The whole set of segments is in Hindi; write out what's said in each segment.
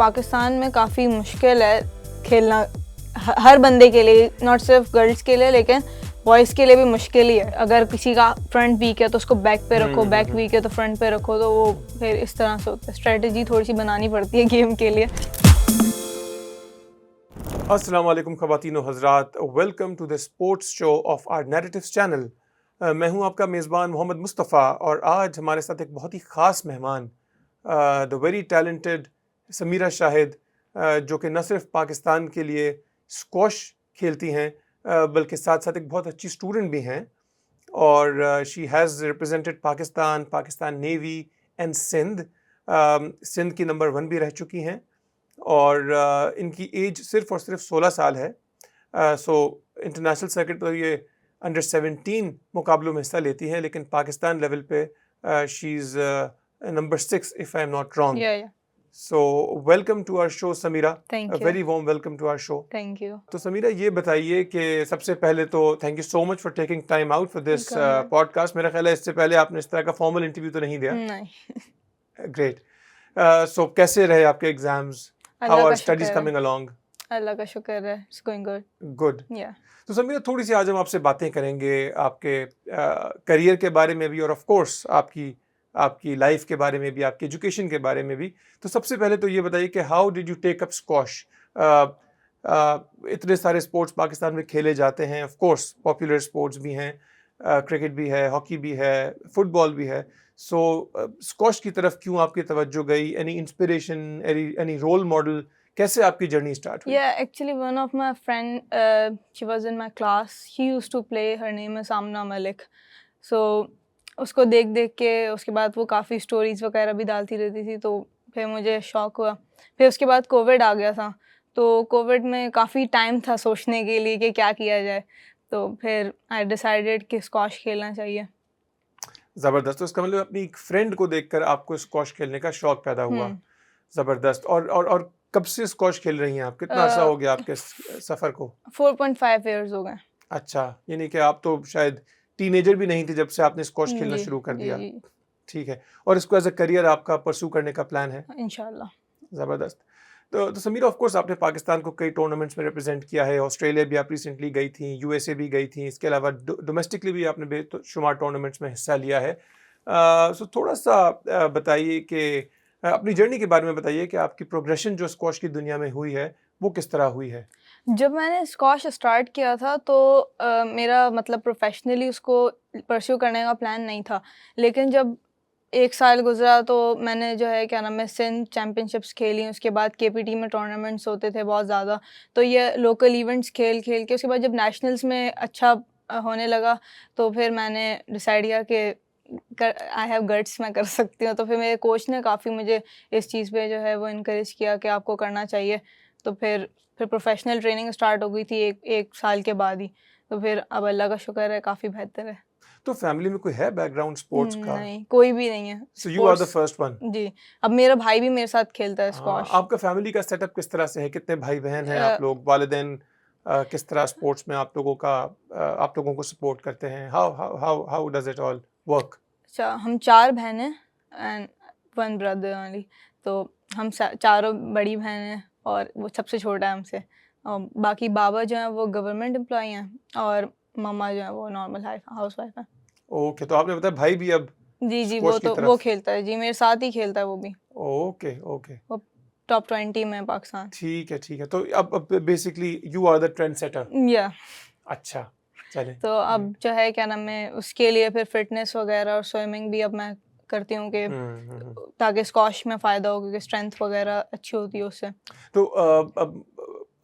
पाकिस्तान में काफ़ी मुश्किल है खेलना हर बंदे के लिए, नॉट सिर्फ गर्ल्स के लिए लेकिन बॉयज़ के लिए भी मुश्किल ही है। अगर किसी का फ्रंट वीक है तो उसको बैक पे रखो, बैक वीक है तो फ्रंट पे रखो, तो वो फिर इस तरह से होता है। स्ट्रेटजी थोड़ी सी बनानी पड़ती है गेम के लिए। अस्सलाम वालेकुम ख़वातीन व हज़रात, welcome to the sports show of our narratives channel. मैं हूं आपका मेज़बान मोहम्मद मुस्तफ़ा और आज हमारे साथ एक बहुत ही ख़ास मेहमान the very talented Sameera Shahid, जो कि न सिर्फ पाकिस्तान के लिए स्क्वॉश खेलती हैं बल्कि साथ साथ एक बहुत अच्छी स्टूडेंट भी हैं और she has represented Pakistan navy and Sindh की नंबर 1 भी रह चुकी हैं और इनकी एज सिर्फ और सिर्फ 16 साल है। सो इंटरनेशनल सर्किट पर ये अंडर 17 मुकाबलों में हिस्सा लेती हैं, लेकिन पाकिस्तान लेवल पे she is number 6 if I am not wrong. So welcome to our show Sameera, very warm welcome to our show. Thank you. तो समीरा, ये बताइए कि सबसे पहले तो thank you so much for taking time out for this podcast. मेरा ख्याल है इससे पहले आपने इस तरह का फॉर्मल इंटरव्यू तो नहीं दिया? नहीं। ग्रेट। सो कैसे रहे आपके exams? How are studies coming along? अल्लाह का शुक्र है, it's going good. Good. Yeah. तो समीरा, थोड़ी सी आज हम आपसे बातें करेंगे आपके करियर के बारे में भी और ऑफ कोर्स आपकी लाइफ के बारे में भी, आपकी एजुकेशन के बारे में भी। तो सबसे पहले तो ये बताइए कि how did you take up squash? इतने सारे स्पोर्ट्स पाकिस्तान में खेले जाते हैं, ऑफ कोर्स पॉपुलर स्पोर्ट्स भी हैं, क्रिकेट भी है, हॉकी भी है, फुटबॉल भी है। सो स्क्वॉश की तरफ क्यों आपकी तवज्जो गई? Any inspiration, any role model? कैसे आपकी जर्नी स्टार्ट हुई? Yeah, actually one of my friend, she was in my class. She used to play. Her name is Amna Malik. So उसको देख देख के उसके बाद वो काफ़ी स्टोरीज़ वगैरह भी डालती रहती थी, तो फिर मुझे शौक़ हुआ। फिर उसके बाद कोविड आ गया था, तो कोविड में काफ़ी टाइम था सोचने के लिए कि क्या किया जाए, तो फिर आई डिसाइडेड कि स्क्वॉश खेलना चाहिए। ज़बरदस्त। तो इसका मतलब अपनी एक फ्रेंड को देखकर आपको स्क्वॉश खेलने का शौक़ पैदा हुआ। ज़बरदस्त। और कब से स्क्वॉश खेल रही हैं आप? कितना अर्सा हो गया आपके सफ़र को? 4.5 ईयर्स हो गए। अच्छा, यानी कि आप तो शायद टीनेजर भी नहीं थी जब से आपने स्क्वॉश खेलना शुरू कर दिया। ठीक है। और इसको एज अ करियर आपका परस्यू करने का प्लान है? इंशाल्लाह। ज़बरदस्त। तो समीरा, ऑफ कोर्स आपने पाकिस्तान को कई टूर्नामेंट्स में रिप्रेजेंट किया है। ऑस्ट्रेलिया भी आप रिसेंटली गई थी, यूएसए भी गई थी, इसके अलावा डोमेस्टिकली भी आपने बेशुमार टूर्नामेंट्स में हिस्सा लिया है। सो थोड़ा सा बताइए कि अपनी जर्नी के बारे में बताइए कि आपकी प्रोग्रेशन जो स्क्वॉश की दुनिया में हुई है वो किस तरह हुई है? जब मैंने स्क्वॉश स्टार्ट किया था तो मेरा मतलब प्रोफेशनली उसको परस्यू करने का प्लान नहीं था, लेकिन जब 1 साल गुजरा तो मैंने जो है क्या नाम है सिंध चैम्पियनशिप्स खेली। उसके बाद केपीटी में टूर्नामेंट्स होते थे बहुत ज़्यादा, तो ये लोकल इवेंट्स खेल खेल के उसके बाद जब नेशनल्स में अच्छा होने लगा तो फिर मैंने डिसाइड किया कि आई हैव गट्स, मैं कर सकती हूँ। तो फिर मेरे कोच ने काफ़ी मुझे इस चीज़ पे जो है वो इनकरेज किया कि आपको करना चाहिए। तो फिर प्रोफेशनल ट्रेनिंग स्टार्ट हो गई थी एक साल के बाद ही। तो फिर अब अल्लाह का शुक्र है काफ़ी बेहतर है। तो फैमिली में कोई है बैकग्राउंड स्पोर्ट्स का? नहीं, कोई भी नहीं है। So you are the first one? जी। अब मेरा भाई भी मेरे साथ खेलता है स्क्वॉश। आपका फैमिली का सेटअप किस तरह से है? कितने भाई बहन हैं आप लोग? वालिदैन किस तरह स्पोर्ट्स में आप लोगों को सपोर्ट करते हैं? How does it all work? अच्छा, हम 4 बहनें एंड 1 ब्रदर ओनली। तो हम चारों बड़ी बहन हैं और वो सबसे छोटा है हमसे। और बाकी बाबा जो हैं वो गवर्नमेंट एम्प्लॉय हैं और मम्मा जो है वो नॉर्मल हाउसवाइफ है। ओके, तो आपने बताया भाई भी अब जी, स्क्वॉश की तरफ? वो खेलता है जी, मेरे साथ ही खेलता है वो भी। ओके। वो टॉप 20 में पाकिस्तान। ठीक है। तो अब basically you are the trend setter? या अच्छा, चले। तो अब जो है क्या नाम है उसके लिए फिर फिटनेस वगैरह और स्विमिंग भी अब मैं करती हूँ कि ताकि स्क्वॉश में फ़ायदा हो, क्योंकि स्ट्रेंथ वगैरह अच्छी होती है उससे। तो अब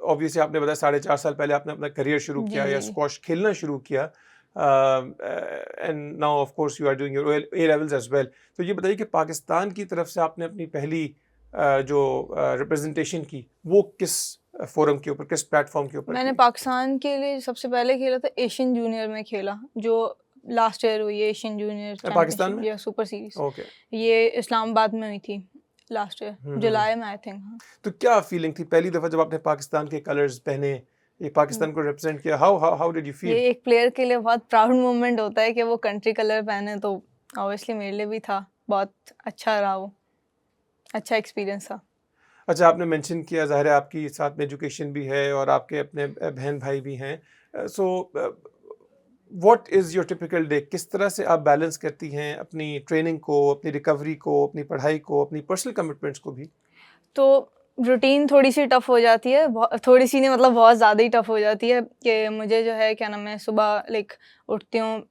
ऑब्वियसली आपने बताया 4.5 साल पहले आपने अपना करियर शुरू किया या स्क्वॉश खेलना शुरू किया, and now of course you are doing your A levels as well. तो ये बताइए कि पाकिस्तान की तरफ से आपने अपनी पहली जो रिप्रेजेंटेशन की वो किस फोरम के ऊपर, किस प्लेटफॉर्म के ऊपर? मैंने पाकिस्तान के लिए सबसे पहले खेला था एशियन जूनियर में खेला, जो लास्ट ईयर हुई है एशियन जूनियर पाकिस्तान में या सुपर सीरीज। ओके। ये इस्लामाबाद में हुई थी लास्ट ईयर जुलाई में आई थिंक। तो क्या फीलिंग थी पहली दफा जब आपने पाकिस्तान के कलर्स पहने, ये पाकिस्तान को रिप्रेजेंट किया? How did you feel? ये एक प्लेयर के लिए बहुत प्राउड मोमेंट होता है कि वो कंट्री कलर पहने, तो ऑब्वियसली मेरे लिए भी था, बहुत अच्छा रहा, वो अच्छा एक्सपीरियंस था। अच्छा, आपने मेंशन किया, ज़ाहिर है आपकी साथ में एजुकेशन भी है और आपके अपने बहन-भाई भी हैं। So what is your typical day? किस तरह से आप बैलेंस करती हैं अपनी ट्रेनिंग को, अपनी रिकवरी को, अपनी पढ़ाई को, अपनी पर्सनल कमिटमेंट्स को भी? तो रूटीन थोड़ी-सी टफ़ हो जाती है, थोड़ी-सी नहीं मतलब बहुत ज़्यादा ही टफ़ हो जाती है कि मुझे जो है क्या नाम है सुबह उठती हूँ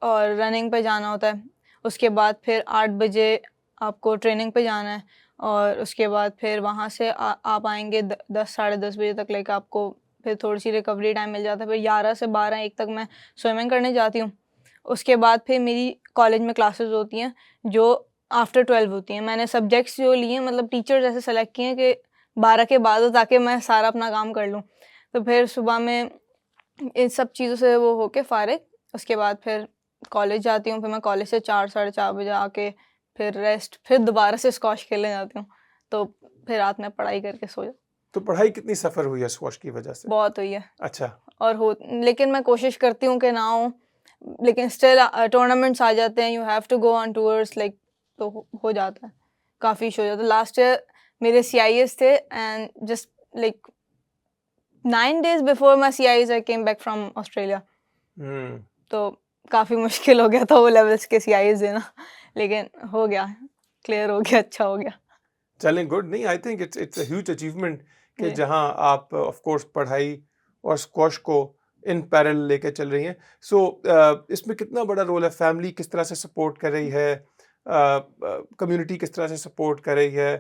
और रनिंग पे जाना होता है। उसके बाद फिर 8 बजे आपको ट्रेनिंग पे जाना है और उसके बाद फिर वहाँ से आप आएँगे 10 साढ़े 10 बजे तक, आपको फिर थोड़ी-सी रिकवरी टाइम मिल जाता है। फिर 11 से 12-1 तक मैं स्विमिंग करने जाती हूँ। उसके बाद फिर मेरी कॉलेज में क्लासेस होती हैं जो आफ्टर 12 होती हैं। मैंने सब्जेक्ट्स जो लिए हैं मतलब टीचर्स ऐसे सेलेक्ट किए हैं कि 12 के बाद हो ताकि मैं सारा अपना काम कर लूँ। तो फिर सुबह में इन सब चीज़ों से वो होके फ़ारिग, उसके बाद फिर कॉलेज जाती हूँ। फिर मैं कॉलेज से 4 साढ़े 4 बजे आके फिर रेस्ट, फिर दोबारा से स्क्वॉश खेलने जाती हूँ। तो फिर रात में पढ़ाई करके सो जाती तो पढ़ाई कितनी सफ़र हुई है स्क्वॉश की वजह से? हूँ। बहुत हुई है अच्छा। और हो लेकिन मैं कोशिश करती हूँ कि ना हो, लेकिन स्टिल टूर्नामेंट्स आ जाते हैं, you have to go on tours तो हो जाता है, काफ़ी इशू हो जाता है। लास्ट ईयर मेरे सीआईएस थे and just like 9 days before my CIS I came back from Australia. हुँ। तो काफ़ी मुश्किल हो गया था वो लेवल्स के सीआईएस देना, लेकिन हो गया, क्लियर हो गया, अच्छा हो गया। चलें, गुड। नहीं, I think it's a huge achievement कि जी। जहाँ आप ऑफ कोर्स पढ़ाई और स्क्वॉश को इन पैरेलल लेके चल रही हैं। सो इसमें कितना बड़ा रोल है, फैमिली किस तरह से सपोर्ट कर रही है, कम्युनिटी किस तरह से सपोर्ट कर रही है,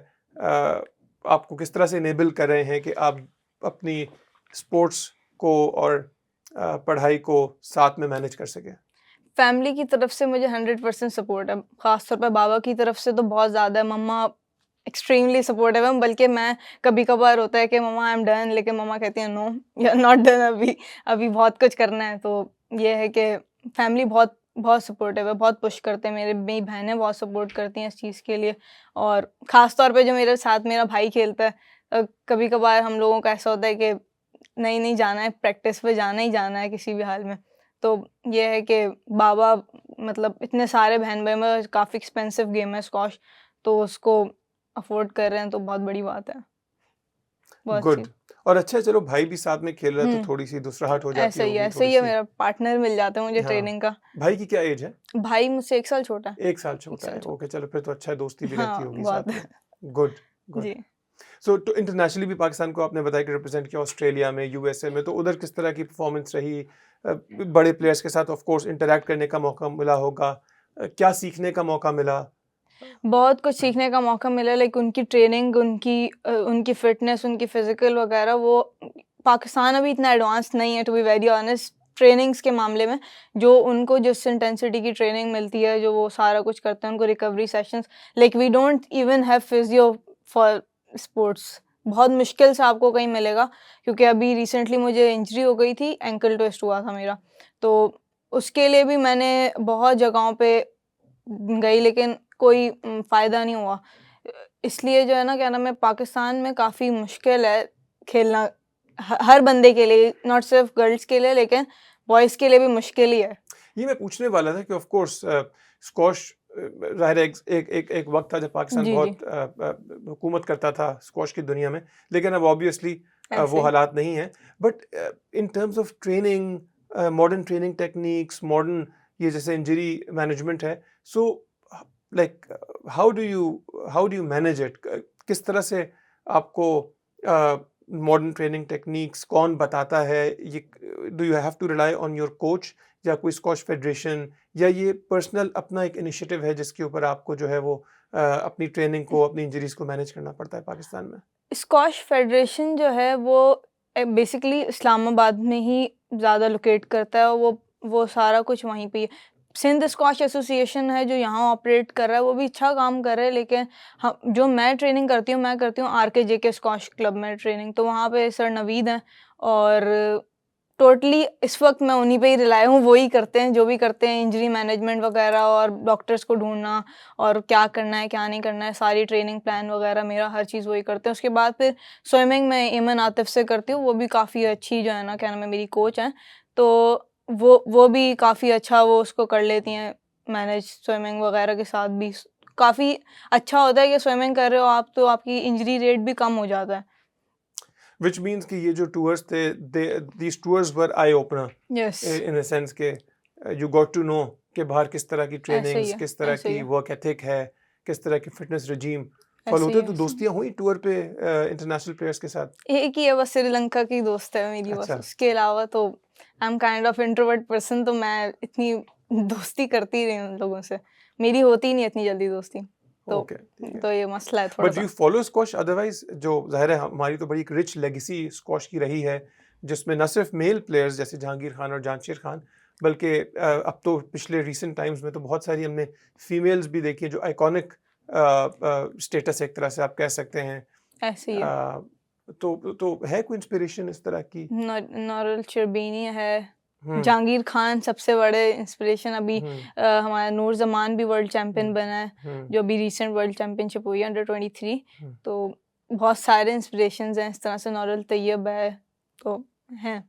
आपको किस तरह से इनेबल कर रहे हैं कि आप अपनी स्पोर्ट्स को और पढ़ाई को साथ में मैनेज कर सकें? फैमिली की तरफ से मुझे 100% सपोर्ट है। ख़ास तौर पे बाबा की तरफ से तो बहुत ज़्यादा है। मम्मा एक्सट्रीमली सपोर्टिव है, बल्कि मैं कभी-कभार होता है कि मम्मा आई एम डन, लेकिन मम्मा कहती हैं no you are not done अभी, अभी बहुत कुछ करना है। तो ये है कि फैमिली बहुत बहुत सपोर्टिव है, बहुत पुश करते हैं। मेरी बहनें बहुत सपोर्ट करती हैं इस चीज़ के लिए और ख़ास तौर पे जो मेरे साथ मेरा भाई खेलता है, कभी-कभार हम लोगों का ऐसा होता है कि नहीं, नहीं जाना है, प्रैक्टिस पे जाना ही जाना है किसी भी हाल में। तो ये है कि बाबा मतलब इतने सारे बहन-भाई में काफ़ी एक्सपेंसिव गेम है स्क्वॉश, तो उसको अफ़ोर्ड कर रहे हैं तो बहुत बड़ी बात है। बहुत गुड। अच्छी। और अच्छा है, चलो भाई भी साथ में खेल रहा है तो हुँ, थोड़ी-सी दूसराहट हो जाती होगी ऐसा ही है, थोड़ी-सी। मेरा पार्टनर मिल जाता है मुझे हाँ। ट्रेनिंग का। भाई की क्या एज है? भाई मुझसे 1 साल छोटा है, 1 साल 1 छोटा साल है। छोटा ओके, चलो फिर तो अच्छा है, दोस्ती भी है। रहती हाँ, होगी बहुत। साथ में। Good, good. जी। सो तो इंटरनेशनली भी पाकिस्तान को आपने बताया कि रिप्रेज़ेंट किया ऑस्ट्रेलिया में, यूएसए में, तो उधर किस तरह की परफ़ॉर्मेंस रही? बड़े प्लेयर्स के साथ ऑफ़ कोर्स इंटरैक्ट करने का मौका मिला होगा। क्या सीखने का मौका मिला? बहुत कुछ सीखने का मौका मिला, लाइक उनकी ट्रेनिंग, उनकी फ़िटनेस, उनकी फ़िज़िकल वगैरह, वो पाकिस्तान अभी इतना एडवांस नहीं है to be very honest trainings के मामले में। जो उनको जिस इंटेंसिटी की ट्रेनिंग मिलती है, जो वो सारा कुछ करते हैं, उनको recovery sessions, like we don't even have physio for sports. बहुत मुश्किल से आपको कहीं मिलेगा, क्योंकि अभी रिसेंटली मुझे इंजरी हो गई थी, एंकल ट्विस्ट हुआ था मेरा। तो उसके लिए भी मैंने बहुत जगहों पे गई, लेकिन कोई फ़ायदा नहीं हुआ। इसलिए जो है ना, क्या नाम है, पाकिस्तान में काफ़ी मुश्किल है खेलना, हर बंदे के लिए, नॉट सिर्फ गर्ल्स के लिए, लेकिन बॉयज़ के लिए भी मुश्किल ही है। ये मैं पूछने वाला था कि ऑफ़ कोर्स स्क्वॉश ज़ाहिर है, एक वक़्त था जब पाकिस्तान जी, जी, बहुत हुकूमत करता था स्क्वॉश की दुनिया में, लेकिन अब ऑब्वियसली वो ऐसे ही। हालात नहीं हैं। But in terms of training, modern training techniques, modern ये जैसे इंजरी मैनेजमेंट है, so like how do you manage it? किस तरह से आपको मॉडर्न ट्रेनिंग टेक्निक्स कौन बताता है? ये do you have to rely on your coach या कोई स्क्वॉश फेडरेशन, या ये पर्सनल अपना एक इनिशिएटिव है जिसके ऊपर आपको जो है वो अपनी ट्रेनिंग को, अपनी इंजरीज को मैनेज करना पड़ता है पाकिस्तान में? स्क्वॉश फेडरेशन जो है वो बेसिकली इस्लामाबाद में ही ज़्यादा लोकेट करता है, वो सारा कुछ वहीं पे ही है। सिंध स्क्वॉश एसोसिएशन है जो यहाँ ऑपरेट कर रहा है, वो भी अच्छा काम कर रहा है, लेकिन जो मैं ट्रेनिंग करती हूँ, मैं करती हूँ आरकेजे स्क्वॉश क्लब में ट्रेनिंग, तो वहाँ पे सर नवीद हैं और टोटली इस वक्त मैं उन्हीं पे ही रिलाय हूँ, वो ही करते हैं जो भी करते हैं, इंजरी मैनेजमेंट वगैरह और डॉक्टर्स को ढूंढना और क्या करना है क्या नहीं करना है, सारी ट्रेनिंग प्लान वगैरह मेरा हर चीज़ वही करते हैं। उसके बाद फिर स्विमिंग मैं ईमन आतिफ से करती हूँ, वो भी काफ़ी अच्छी जो है ना, क्या नाम है, मेरी कोच हैं। तो वो भी काफ़ी अच्छा वो उसको कर लेती हैं मैनेज, स्विमिंग वगैरह के साथ भी काफ़ी अच्छा होता है कि स्विमिंग कर रहे हो आप तो आपकी इंजरी रेट भी कम हो जाता है। व्हिच मीन्स कि ये जो टूर्स थे these tours were eye opener yes, in the sense के यू गॉट टू नो कि बाहर किस तरह की ऐसे ही ट्रेनिंग्स, है, किस तरह ऐसे ही की है, वर्क एथिक है, किस तरह की फिटनेस रिजीम फॉलो ऐसे होते ही हैं। है, तो ऐसे ही दोस्तियां हुई टूर पे इंटरनेशनल प्लेयर्स के साथ? है। एक ही है बस श्रीलंका की दोस्त है मेरी बस, अच्छा, उसके अलावा तो I am kind of introvert person तो मैं इतनी दोस्ती करती नहीं उन लोगों से। मेरी होती ही नहीं इतनी जल्दी दोस्ती। तो ओके, ठीक है। तो ये मसला है बट डू थोड़ा-सा। You follow squash otherwise? जो ज़ाहिर है हमारी तो बड़ी एक रिच लेगेसी स्क्वॉश की रही है, जिसमें न सिर्फ मेल प्लेयर्स जैसे जहांगीर खान और जांशीर खान, बल्कि अब तो पिछले रीसेंट टाइम्स में तो बहुत सारी हमने फीमेल्स भी देखी हैं जो आइकॉनिक स्टेटस एक तरह से आप कह सकते हैं। ऐसे ही है। तो है कोई इंस्पिरेशन इस तरह की? नौरेल शर्बीनी है, हुँ, जहांगीर खान सबसे बड़े इंस्पिरेशन अभी हुँ, हमारा नूर जमान भी वर्ल्ड चैंपियन हुँ, बना है, हुँ, जो अभी रिसेंट वर्ल्ड चैंपियनशिप हुई है अंडर 23। हुँ। तो बहुत सारे इंस्पिरेशंस हैं इस तरह से, नौरेल तैयब है, तो हैं।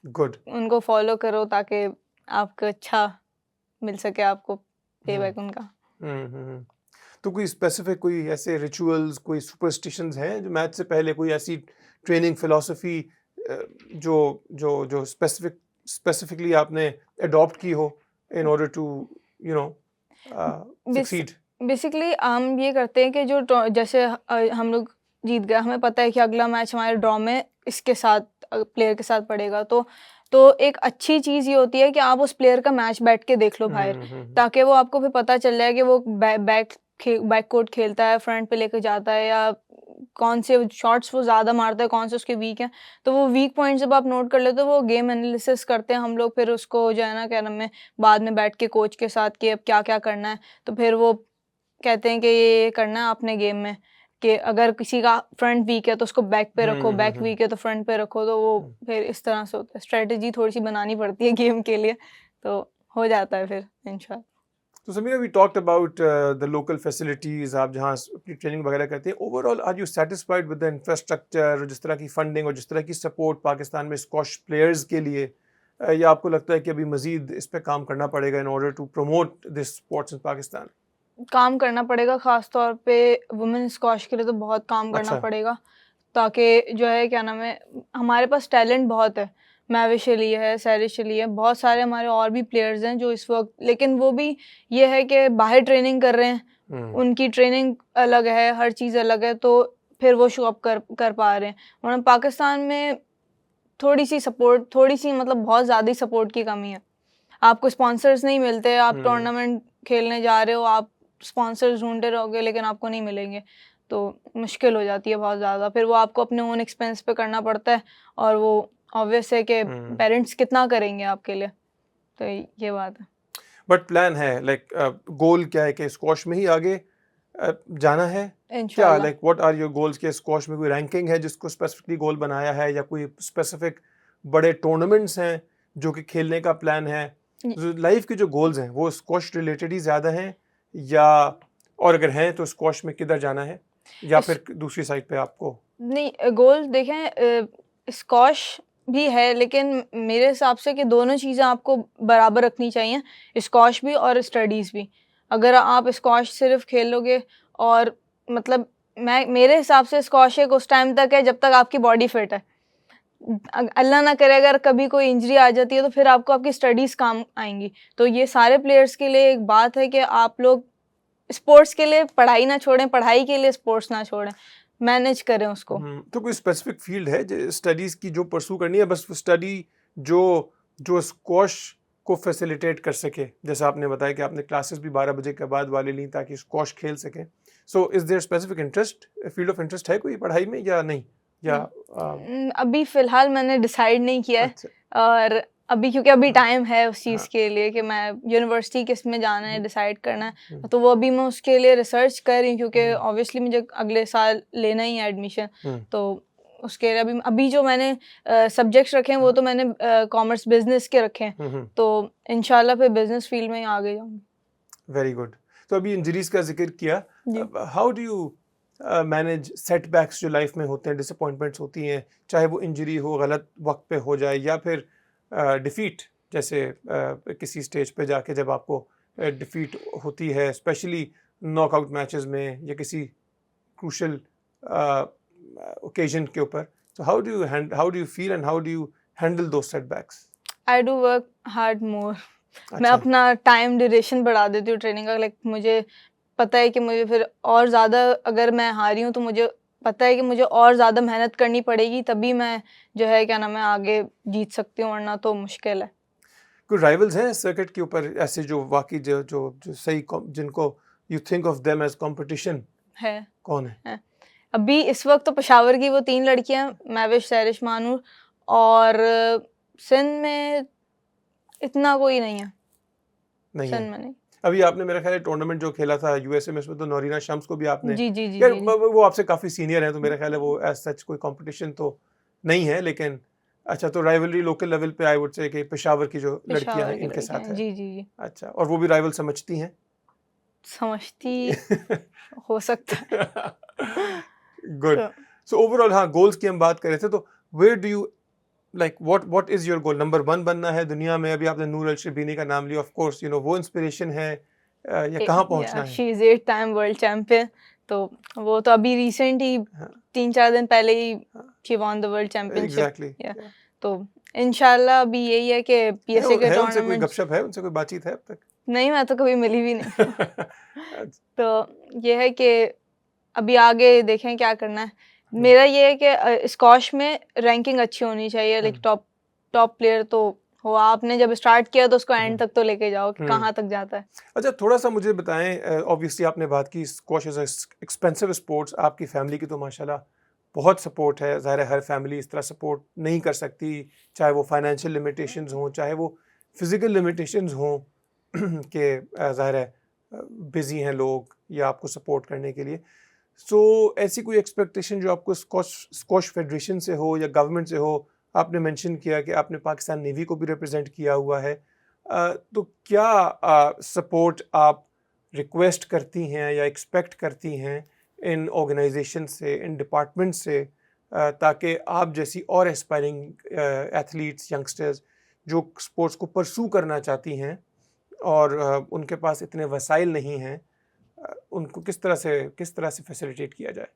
गुड। उनको फॉलो करो ताकि आपको अच्छा मिल सके आपको हुँ, पेबैक उनका। हुँ। तो कोई स्पेसिफिक कोई ऐसे रिचुअल्स, कोई सुपरस्टिशंस हैं जो मैच से पहले, कोई ऐसी ट्रेनिंग फिलॉसफी जो जो स्पेसिफिकली आपने अडॉप्ट की हो in order to you know base succeed? Basically हम ये करते हैं कि जैसे हम लोग जीत गए, हमें पता है कि अगला मैच हमारे ड्रॉ में इसके साथ प्लेयर के साथ पड़ेगा, तो एक अच्छी चीज़ ये होती है कि आप उस प्लेयर का मैच बैठ के देख लो बाहर, ताकि वो आपको फिर पता चल जाए कि वो बैक कोर्ट खेलता है, फ्रंट पे लेके जाता है, या कौन से शॉट्स वो ज़्यादा मारता है, कौन से उसके वीक हैं। तो वो वीक पॉइंट जब आप नोट कर लेते हो, वो गेम एनालिसिस करते हैं हम लोग, फिर उसको जो है ना क्या नाम है, बाद में बैठ के कोच के साथ कि अब क्या-क्या करना है। तो फिर वो कहते हैं कि ये करना है आपने गेम में, कि अगर किसी का फ्रंट वीक है तो उसको बैक पे रखो, बैक वीक है तो फ्रंट पे रखो, तो वो फिर इस तरह से होता है। स्ट्रैटेजी थोड़ी-सी बनानी पड़ती है गेम के लिए, तो हो जाता है फिर इंशाल्लाह। तो Sameera, we talked about the local facilities, आप जहाँ अपनी ट्रेनिंग वगैरह करते हैं। Overall are you satisfied with the infrastructure, जिस तरह की फंडिंग और जिस तरह की सपोर्ट पाकिस्तान में स्क्वॉश प्लेयर्स के लिए, या आपको लगता है कि अभी मज़ीद इस पे काम करना पड़ेगा in order to promote this sports in Pakistan? काम करना पड़ेगा, ख़ास तौर पे वुमेन स्क्वॉश के लिए तो बहुत काम करना अच्छा। पड़ेगा, ताकि जो है क्या नाम है, हमारे पास टैलेंट बहुत है। महविश अली है, सहरिश अली है, बहुत सारे हमारे और भी प्लेयर्स हैं जो इस वक़्त, लेकिन वो भी ये है कि बाहर ट्रेनिंग कर रहे हैं, हुँ, उनकी ट्रेनिंग अलग है, हर चीज़ अलग है, तो फिर वो शो अप कर पा रहे हैं। वरना पाकिस्तान में थोड़ी-सी मतलब बहुत ज़्यादा ही सपोर्ट की कमी है। आपको स्पॉन्सर्स नहीं मिलते, आप हुँ। टूर्नामेंट खेलने जा रहे हो, आप स्पॉन्सर्स ढूँढते रहोगे लेकिन आपको नहीं मिलेंगे, तो मुश्किल हो जाती है बहुत ज़्यादा। फिर वो आपको अपने ओन एक्सपेंस पे करना पड़ता है, और वो ऑब्वियस है कि हुँ। पेरेंट्स कितना करेंगे आपके लिए, तो ये बात है। बट प्लान है, लाइक गोल क्या है कि स्क्वॉश में ही आगे जाना है? क्या इंशाल्लाह। Like what are your goals? के स्क्वॉश में कोई रैंकिंग है जिसको स्पेसिफिकली गोल बनाया है, या कोई स्पेसिफिक बड़े टूर्नामेंट्स हैं जो कि खेलने का प्लान है? य लाइफ के जो गोल्स हैं वो स्क्वॉश रिलेटेड ही ज़्यादा हैं, या और अगर हैं तो स्क्वॉश में किधर जाना है, या इस फिर दूसरी साइड पे आपको? नहीं, गोल देखें, स्क्वॉश भी है, लेकिन मेरे हिसाब से कि दोनों चीज़ें आपको बराबर रखनी चाहिए, स्क्वॉश भी और स्टडीज़ भी। अगर आप स्क्वॉश सिर्फ खेलोगे और मतलब मैं मेरे हिसाब से स्क्वॉश एक उस टाइम तक है जब तक आपकी बॉडी फिट है। अल्लाह ना करे अगर कभी कोई इंजरी आ जाती है तो फिर आपको आपकी स्टडीज़ काम आएँगी। तो ये सारे प्लेयर्स के लिए एक बात है कि आप लोग स्पोर्ट्स के लिए पढ़ाई ना छोड़ें, पढ़ाई के लिए स्पोर्ट्स ना छोड़ें, मैनेज करें उसको। तो कोई स्पेसिफिक फील्ड है स्टडीज़ की जो परस्यू करनी है, बस वो स्टडी जो जो स्क्वॉश को फैसिलिटेट कर सके? जैसा आपने बताया कि आपने क्लासेस भी 12 बजे के बाद वाली ली ताकि स्क्वॉश खेल सकें। So is there specific interest, field of interest है कोई पढ़ाई में या नहीं? या अभी फ़िलहाल मैंने डिसाइड नहीं किया है, अच्छा। और अभी क्योंकि अभी हाँ, टाइम है उस चीज़ हाँ। के लिए कि मैं यूनिवर्सिटी किस में जाना है हुँ, डिसाइड करना हुँ, है, तो वो अभी मैं उसके लिए रिसर्च कर रही हूँ, क्योंकि हुँ, ऑब्वियसली मुझे अगले साल लेना ही है एडमिशन। हुँ, तो उसके लिए अभी जो मैंने सब्जेक्ट्स रखे हैं वो हाँ, तो मैंने कॉमर्स बिज़नेस के रखे हैं, हुँ। तो इंशाल्लाह फिर बिज़नेस फील्ड में ही आगे जाऊँगी। Very good. तो अभी इंजरीज़ का ज़िक्र किया। जी। अब how do you manage setbacks जो लाइफ में होते हैं, डिसअपॉइंटमेंट्स होती हैं, चाहे वो इंजरी हो, गलत वक़्त पे हो जाए, या फिर डिफीट, जैसे किसी स्टेज पे जाके जब आपको डिफीट होती है, स्पेशली नॉकआउट मैचेस में या किसी क्रूशल ओकेजन के ऊपर, so how do you feel and how do you handle those setbacks? I do work hard more. मैं अच्छा, अपना टाइम ड्यूरेशन बढ़ा देती हूँ ट्रेनिंग का। लाइक मुझे पता है कि मुझे फिर और ज़्यादा, अगर मैं हारी हूँ तो मुझे पता है कि मुझे और ज़्यादा मेहनत करनी पड़ेगी, तभी मैं जो है क्या नाम है आगे जीत सकती हूँ, वरना तो मुश्किल है। कोई राइवल्स हैं सर्किट के ऊपर ऐसे जो वाकई जो सही जिनको you think of them as competition? है कौन है? है अभी इस वक्त तो पेशावर की वो 3 लड़कियां, महविश, सैरिश, मानूर, और सिंध में इतना कोई नहीं है। नहीं है। सिंध में नहीं। अभी आपने मेरा ख्याल है टूर्नामेंट जो खेला था यूएसए में, उसमें तो नौरीना शम्स को भी आपने, जी जी जी यार जी जी। वो आपसे काफी सीनियर हैं तो मेरा ख्याल है वो एज सच कोई कंपटीशन तो नहीं है, लेकिन अच्छा, तो राइवलरी लोकल लेवल पे आई वुड से कि पेशावर की जो लड़कियां पेशावर हैं की इनके लड़कियां साथ हैं। है। जी जी जी। अच्छा, और वो भी राइवल समझती हैं? समझती हो सकता है। गुड। तो सो ओवरऑल, हाँ, गोल्स की हम बात कर रहे थे, तो where do you like what is your goal? Number 1 बनना है दुनिया में? अभी आपने नूर अल शर्बीनी का नाम लिया, ऑफ कोर्स यू नो वो इंस्पिरेशन है, या कहाँ पहुंचना या है? She is 8 time world champion. तो वो तो अभी रिसेंट ही हाँ, 3-4 दिन पहले ही हाँ, she won the world championship. Exactly. या तो इंशाल्लाह अभी यही है कि पीएसए के है उनसे कोई टूर्नामेंट्स। गपशप है, उनसे कोई बातचीत है अब तक? नहीं, मैं तो कभी मिली भी नहीं। अच्छा, तो ये है कि अभी आगे देखें क्या करना है। हम्म, मेरा ये है कि स्क्वॉश में रैंकिंग अच्छी होनी चाहिए, लाइक हम्म, टॉप टॉप प्लेयर तो हो। आपने जब स्टार्ट किया तो उसको एंड हम्म, तक तो लेके जाओ कि हम्म। कहाँ तक जाता है। अच्छा, थोड़ा सा मुझे बताएं, ऑब्वियसली आपने बात की स्क्वॉश इज एक्सपेंसिव स्पोर्ट्स, आपकी फैमिली की तो माशाल्लाह बहुत सपोर्ट है, ज़ाहिर है हर फैमिली इस तरह सपोर्ट नहीं कर सकती, चाहे वो फाइनेंशियल लिमिटेशंस हों, चाहे वो फिज़िकल लिमिटेशंस हों कि ज़ाहिर है बिज़ी हैं लोग या आपको सपोर्ट करने के लिए। सो ऐसी कोई एक्सपेक्टेशन जो आपको स्क्वॉश स्क्वॉश फेडरेशन से हो या गवर्नमेंट से हो? आपने मेंशन किया कि आपने पाकिस्तान नेवी को भी रिप्रेजेंट किया हुआ है, तो क्या सपोर्ट आप रिक्वेस्ट करती हैं या एक्सपेक्ट करती हैं इन ऑर्गेनाइजेशन से, इन डिपार्टमेंट से, ताकि आप जैसी और एस्पायरिंग एथलीट्स, यंगस्टर्स जो स्पोर्ट्स को परसू करना चाहती हैं और उनके पास इतने वसाइल नहीं हैं, उनको किस तरह से फैसिलिटेट किया जाए?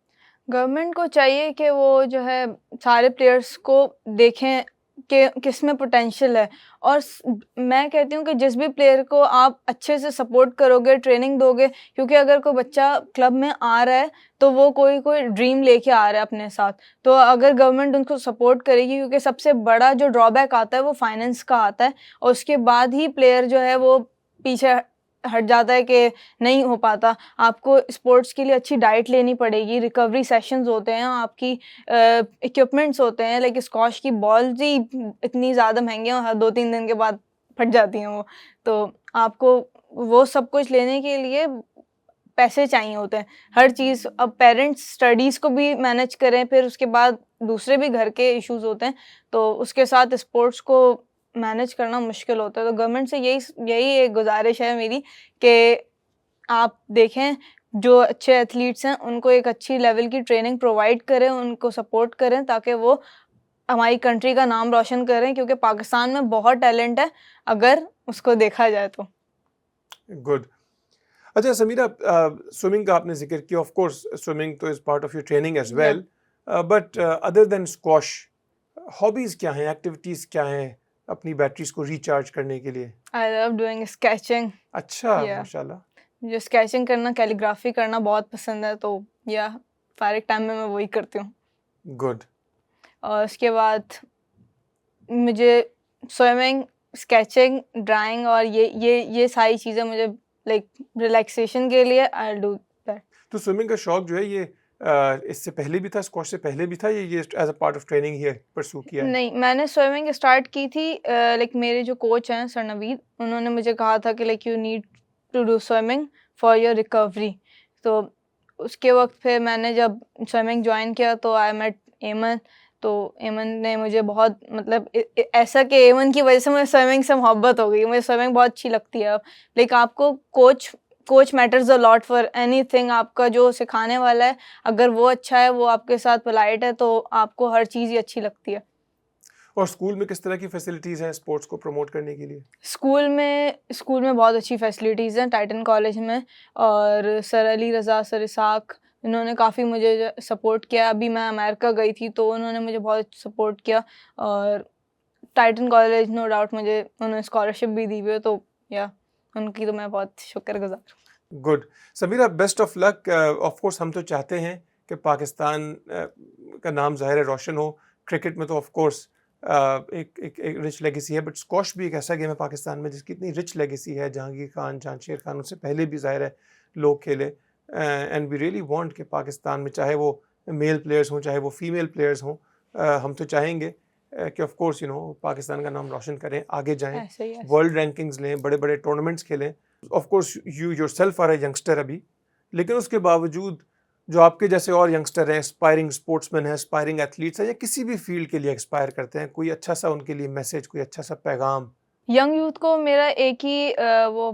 गवर्नमेंट को चाहिए कि वो जो है सारे प्लेयर्स को देखें कि किस में पोटेंशियल है। और मैं कहती हूँ कि जिस भी प्लेयर को आप अच्छे से सपोर्ट करोगे, ट्रेनिंग दोगे, क्योंकि अगर कोई बच्चा क्लब में आ रहा है तो वो कोई कोई ड्रीम लेके आ रहा है अपने साथ। तो अगर गवर्नमेंट उनको सपोर्ट करेगी, क्योंकि सबसे बड़ा जो ड्रॉबैक आता है वो फाइनेंस का आता है, और उसके बाद ही प्लेयर जो है वो पीछे हट जाता है कि नहीं हो पाता। आपको स्पोर्ट्स के लिए अच्छी डाइट लेनी पड़ेगी, रिकवरी सेशंस होते हैं, आपकी इक्विपमेंट्स होते हैं। लाइक स्क्वॉश की बॉल्स ही इतनी ज़्यादा महंगी हैं, हर 2-3 दिन के बाद फट जाती हैं वो। तो आपको वो सब कुछ लेने के लिए पैसे चाहिए होते हैं, हर चीज़। अब पेरेंट्स स्टडीज़ को भी मैनेज करें, फिर उसके बाद दूसरे भी घर के इश्यूज़ होते हैं, तो उसके साथ स्पोर्ट्स को मैनेज करना मुश्किल होता है। तो गवर्नमेंट से यही यही एक गुज़ारिश है मेरी कि आप देखें जो अच्छे एथलीट्स हैं उनको एक अच्छी लेवल की ट्रेनिंग प्रोवाइड करें, उनको सपोर्ट करें, ताकि वो हमारी कंट्री का नाम रोशन करें, क्योंकि पाकिस्तान में बहुत टैलेंट है अगर उसको देखा जाए तो। गुड। अच्छा समीरा, स्विमिंग का आपने जिक्र किया, ऑफ कोर्स स्विमिंग तो is part of your training as या well, but other than squash, hobbies क्या हैं, एक्टिविटीज क्या हैं अपनी बैटरीज को रिचार्ज करने के लिए? I love doing sketching. अच्छा, या माशाल्लाह। मुझे स्केचिंग करना, कैलीग्राफी करना बहुत पसंद है, तो या फारिग टाइम में मैं वही करती हूँ। गुड। और उसके बाद मुझे स्विमिंग, स्केचिंग, ड्राइंग और ये सारी चीज़ें मुझे लाइक रिलैक्सेशन के लिए आई विल डू दैट। तो स्विमिंग का शौक जो है ये इससे पहले भी था, स्क्वॉश से पहले भी था, ये as a part of training ही परसू किया है? नहीं, मैंने स्विमिंग स्टार्ट की थी, लाइक मेरे जो कोच हैं सर नवीद, उन्होंने मुझे कहा था कि like you need to do swimming for your recovery. तो उसके वक्त फिर मैंने जब स्विमिंग ज्वाइन किया तो आई मेट एमन। तो एमन ने मुझे बहुत, मतलब ऐसा कि एमन की वजह से मुझे स्विमिंग से मोहब्बत हो गई। मुझे स्विमिंग बहुत अच्छी लगती है अब। लाइक आपको coach coach matters a lot for anything. आपका जो सिखाने वाला है, अगर वो अच्छा है, वो आपके साथ पोलाइट है, तो आपको हर चीज़ ही अच्छी लगती है। और स्कूल में किस तरह की फैसिलिटीज़ हैं स्पोर्ट्स को प्रमोट करने के लिए? स्कूल में बहुत अच्छी फैसिलिटीज़ हैं टाइटन कॉलेज में, और sir Ali Raza, sir Isaac, इन्होंने काफ़ी मुझे सपोर्ट किया। अभी मैं अमेरिका गई थी तो उन्होंने मुझे बहुत सपोर्ट किया, और टाइटन कॉलेज नो डाउट मुझे उन्होंने स्कॉलरशिप भी दी हुई है, तो या उनकी तो मैं बहुत शुक्रगुज़ार हूँ। Good. Sameera, best of luck. Of course हम तो चाहते हैं कि पाकिस्तान का नाम ज़ाहिर है रोशन हो। क्रिकेट में तो ऑफ कोर्स एक रिच लेगेसी है, बट स्क्वॉश भी एक ऐसा गेम है पाकिस्तान में जिसकी इतनी रिच लेगेसी है। जहांगीर खान, जांशेर खान, उससे पहले भी ज़ाहिर है लोग खेले। एंड वी रियली वांट कि पाकिस्तान में चाहे वो मेल प्लेयर्स हों चाहे वो फीमेल प्लेयर्स हों, हम तो चाहेंगे कि ऑफ कोर्स पाकिस्तान का नाम रोशन करें, आगे जाएं, ऐसे ही वर्ल्ड रैंकिंग्स लें, बड़े बड़े टूर्नामेंट्स खेलें। Of course you yourself are a youngster अभी, लेकिन उसके बावजूद जो आपके जैसे और यंगस्टर हैं, एस्पायरिंग स्पोर्ट्समैन हैं, एस्पायरिंग एथलीट्स हैं, या किसी भी फील्ड के लिए एक्सपायर करते हैं, कोई अच्छा सा उनके लिए मैसेज, कोई अच्छा सा पैगाम? यंग यूथ को मेरा एक ही वो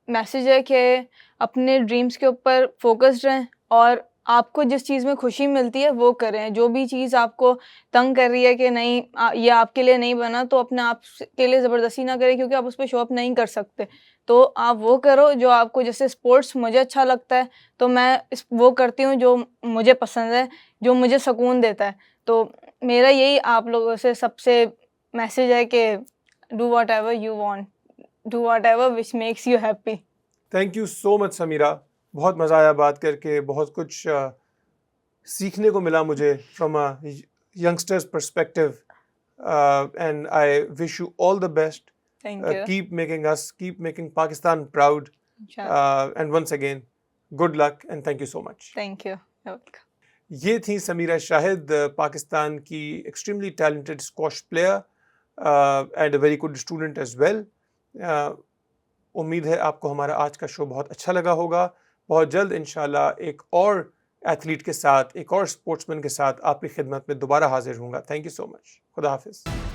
मैसेज है कि अपने ड्रीम्स के ऊपर फोकस्ड रहें, और आपको जिस चीज़ में खुशी मिलती है वो करें। जो भी चीज़ आपको तंग कर रही है कि नहीं ये आपके लिए नहीं बना, तो अपने आप के लिए ज़बरदस्ती ना करें, क्योंकि आप उस पर शो अप नहीं कर सकते। तो आप वो करो जो आपको, जैसे स्पोर्ट्स मुझे अच्छा लगता है तो मैं वो करती हूँ जो मुझे पसंद है, जो मुझे सुकून देता है। तो मेरा यही आप लोगों से सबसे मैसेज है कि do whatever you want, do whatever which makes you happy. Thank you so much Sameera, बहुत मज़ा आया बात करके, बहुत कुछ सीखने को मिला मुझे from a youngsters perspective, and I wish you all the best. Thank you. keep making Pakistan proud, Inshallah. and once again good luck and thank you so much. Thank you. You're welcome. ये थी समीरा शाहिद, पाकिस्तान की extremely talented squash player and a very good student as well. उम्मीद है आपको हमारा आज का शो बहुत अच्छा लगा होगा. बहुत जल्द इंशाल्लाह एक और एथलीट के साथ, एक और स्पोर्ट्समैन के साथ आपकी खिदमत में दोबारा हाजिर होऊंगा. Thank you so much. खुदा हाफिज़.